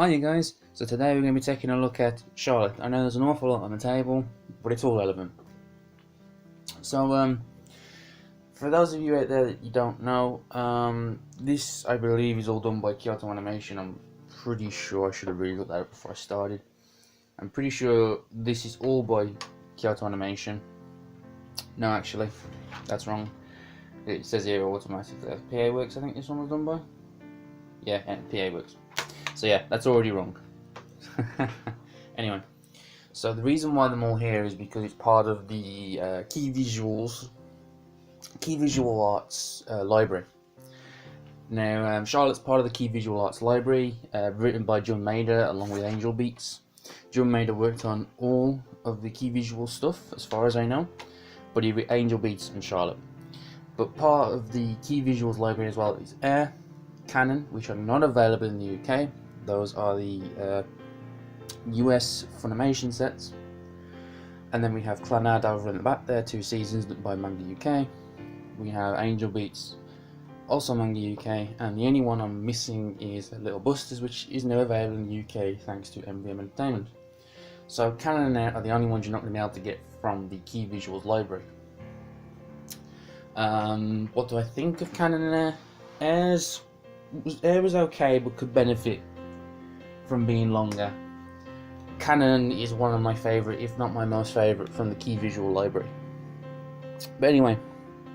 Hi you guys, so today we're going to be taking a look at Charlotte. I know there's an awful lot on the table, but it's all relevant. So, for those of you out there that you don't know, this I believe is all done by Kyoto Animation. I'm pretty sure I should have really looked that up before I started. I'm pretty sure this is all by Kyoto Animation. No, actually, that's wrong. It says here automatically PA Works, I think this one was done by. Yeah, PA Works. So yeah, that's already wrong. Anyway, so the reason why them all here is because it's part of the Key Visual Arts library. Now, Charlotte's part of the Key Visual Arts library, written by Jun Maeda along with Angel Beats. Jun Maeda worked on all of the Key Visual stuff, as far as I know, but he Angel Beats and Charlotte. But part of the Key Visuals library as well is Air, Canon, which are not available in the UK. Those are the US Funimation sets. And then we have Clanad over in the back there, 2 seasons by Manga UK. We have Angel Beats, also Manga UK, and the only one I'm missing is Little Busters, which is now available in the UK thanks to MVM Entertainment. So Canon and Air are the only ones you're not going to be able to get from the Key Visuals library. What do I think of Canon and Air? Air was okay, but could benefit from being longer. Canon is one of my favourite, if not my most favourite, from the Key Visual library. But anyway,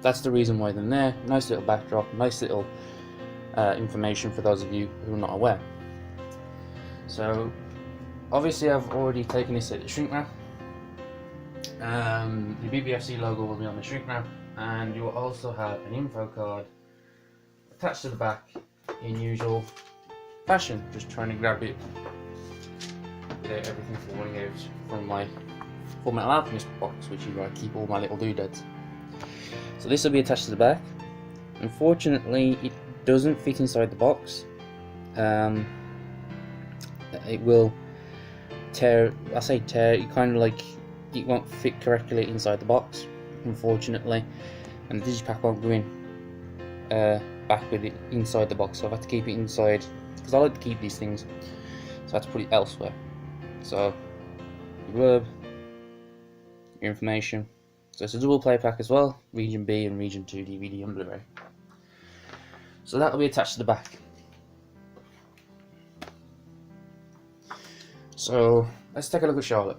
that's the reason why they're there. Nice little backdrop, nice little information for those of you who are not aware. So, obviously I've already taken this at the shrink wrap. The BBFC logo will be on the shrink wrap, and you will also have an info card attached to the back in usual fashion. Just trying to grab it without everything falling out from my Full Metal Alchemist box, which is where I keep all my little doodads. So this will be attached to the back. Unfortunately, it doesn't fit inside the box. It will tear. I say tear. It kind of like it won't fit correctly inside the box, unfortunately, and the digipack won't go in back with it inside the box. So I've had to keep it inside because I like to keep these things. So I had to put it elsewhere. So your blurb, your information. So it's a double play pack as well, Region B and Region 2 DVD and Blu-ray. So that will be attached to the back. So let's take a look at Charlotte.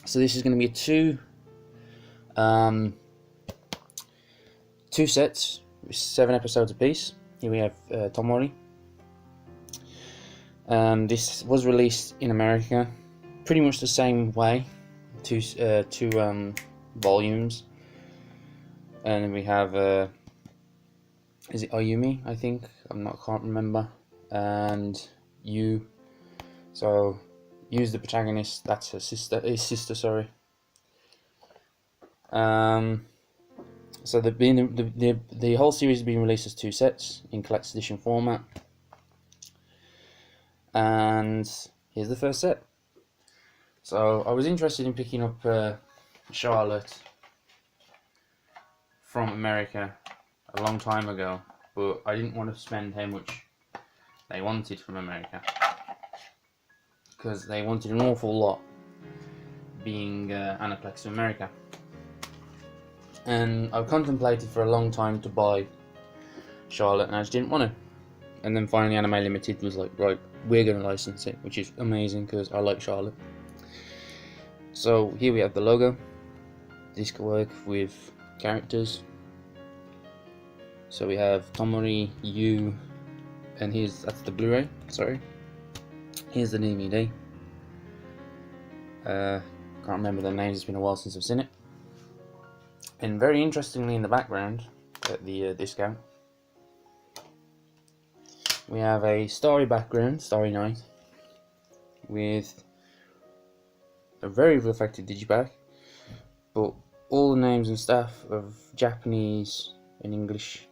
So this is going to be two sets with 7 episodes apiece. Here we have Tomori. This was released in America pretty much the same way, two volumes, and then we have is it Ayumi? I think can't remember, and Yu. So Yu's the protagonist. That's his sister. Sorry. So the whole series is being released as 2 sets in collector's edition format. And here's the first set. So I was interested in picking up Charlotte from America a long time ago, but I didn't want to spend how much they wanted from America, because they wanted an awful lot, being Aniplex of America. And I've contemplated for a long time to buy Charlotte, and I just didn't want to. And then finally Anime Limited was like, right, we're going to license it, which is amazing because I like Charlotte. So here we have the logo, disc work with characters. So we have Tomori, Yu, and that's the Blu-ray, sorry. Here's the DVD. Can't remember the names, it's been a while since I've seen it. And very interestingly in the background, at the discount, we have a starry background, starry night, with a very reflected digipack, but all the names and stuff of Japanese and English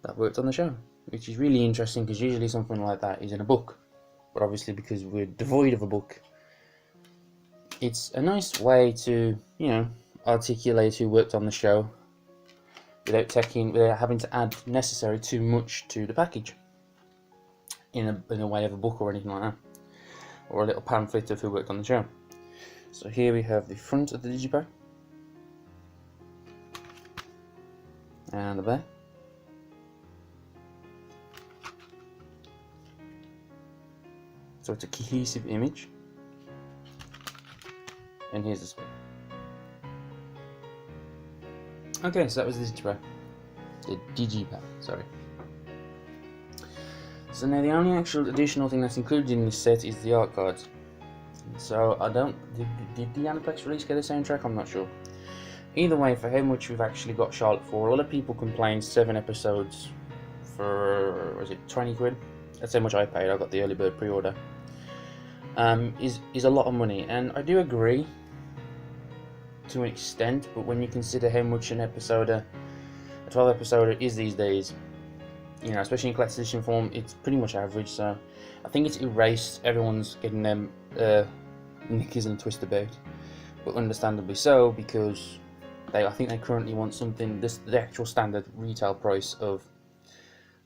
that worked on the show, which is really interesting because usually something like that is in a book, but obviously because we're devoid of a book, it's a nice way to, articulate who worked on the show without having to add necessarily too much to the package. in a way of a book or anything like that, or a little pamphlet of who worked on the show. So here we have the front of the digipack and the back. So it's a cohesive image, and here's the split. Okay, so that was the digipack, sorry. So now the only actual additional thing that's included in this set is the art cards. So I don't, did the Aniplex release get a soundtrack? I'm not sure. Either way, for how much we've actually got Charlotte for, a lot of people complained 7 episodes for, was it 20 quid? That's how much I paid. I got the early bird pre-order. Is a lot of money, and I do agree to an extent, but when you consider how much an episode, a 12 episode is these days, you know, especially in collector's edition form, it's pretty much average. So I think it's erased everyone's getting them knickers and twist about, but understandably so, because I think they currently want something, the actual standard retail price of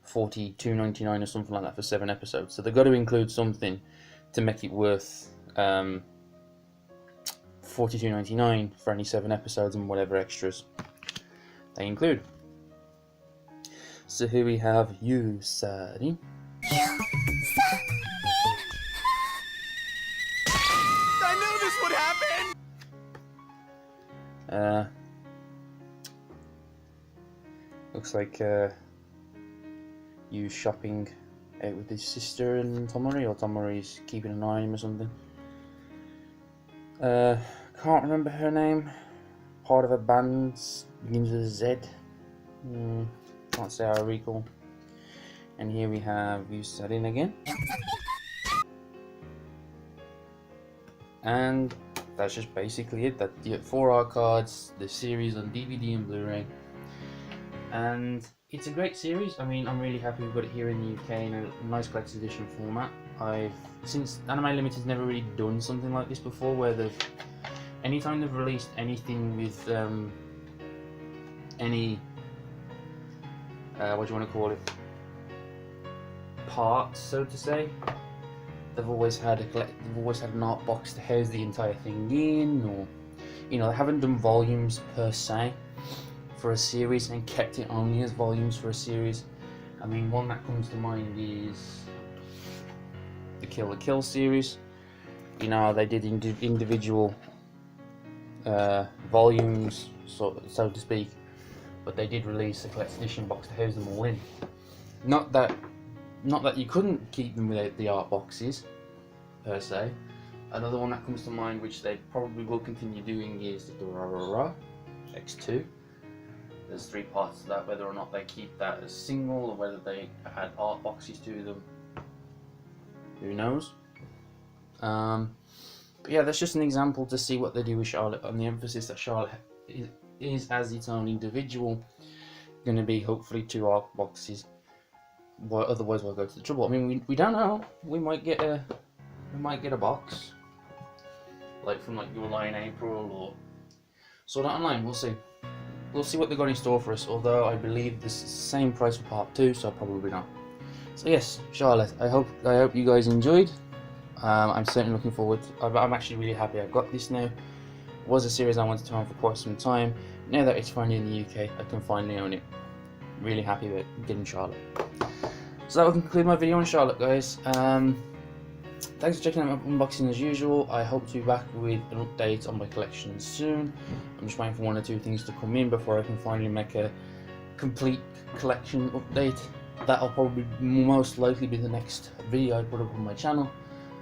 $42.99 or something like that for 7 episodes. So they've got to include something to make it worth $42.99 for any 7 episodes and whatever extras they include. So here we have Yusari. I knew this would happen! Looks like Yu's shopping out with his sister and Tomori, or Tomori's keeping an eye on him or something. Can't remember her name. Part of a band begins with a Z. Can't say I recall. And here we have Yusarin again. And that's just basically it. That you get 4 art cards, the series on DVD and Blu-ray, and it's a great series. I mean, I'm really happy we've got it here in the UK in a nice collector's edition format. Since Anime Limited's never really done something like this before, where anytime they've released anything with any what do you want to call it, parts, so to say, they've always had an art box to house the entire thing in, or you know, they haven't done volumes per se for a series and kept it only as volumes for a series. I mean, one that comes to mind is the Kill la Kill series. You know, they did individual volumes, so to speak, but they did release a collector's edition box to house them all in. Not that you couldn't keep them without the art boxes per se. Another one that comes to mind, which they probably will continue doing, is the Durarara X2. There's 3 parts to that. Whether or not they keep that as single, or whether they add art boxes to them, who knows. But yeah, that's just an example to see what they do with Charlotte, and the emphasis that Charlotte is as its own individual going to be hopefully 2 art boxes. Well, otherwise we'll go to the trouble. I mean, we don't know. We might get a box, like from like Your Lie in April or Sword Art Online. We'll see. We'll see what they've got in store for us. Although I believe this is the same price for part 2, so probably not. So yes, Charlotte. I hope you guys enjoyed. I'm certainly looking forward. I'm actually really happy I've got this now. It was a series I wanted to own for quite some time. Now that it's finally in the UK, I can finally own it. Really happy about getting Charlotte. So that will conclude my video on Charlotte, guys. Thanks for checking out my unboxing as usual. I hope to be back with an update on my collection soon. I'm just waiting for 1 or 2 things to come in before I can finally make a complete collection update. That'll probably most likely be the next video I put up on my channel,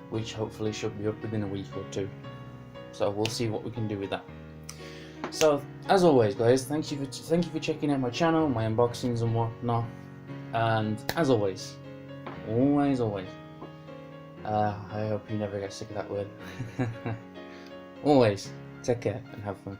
which hopefully should be up within a week or 2. So we'll see what we can do with that. So as always, guys, thank you for checking out my channel, my unboxings and whatnot. And as always, I hope you never get sick of that word. Always take care and have fun.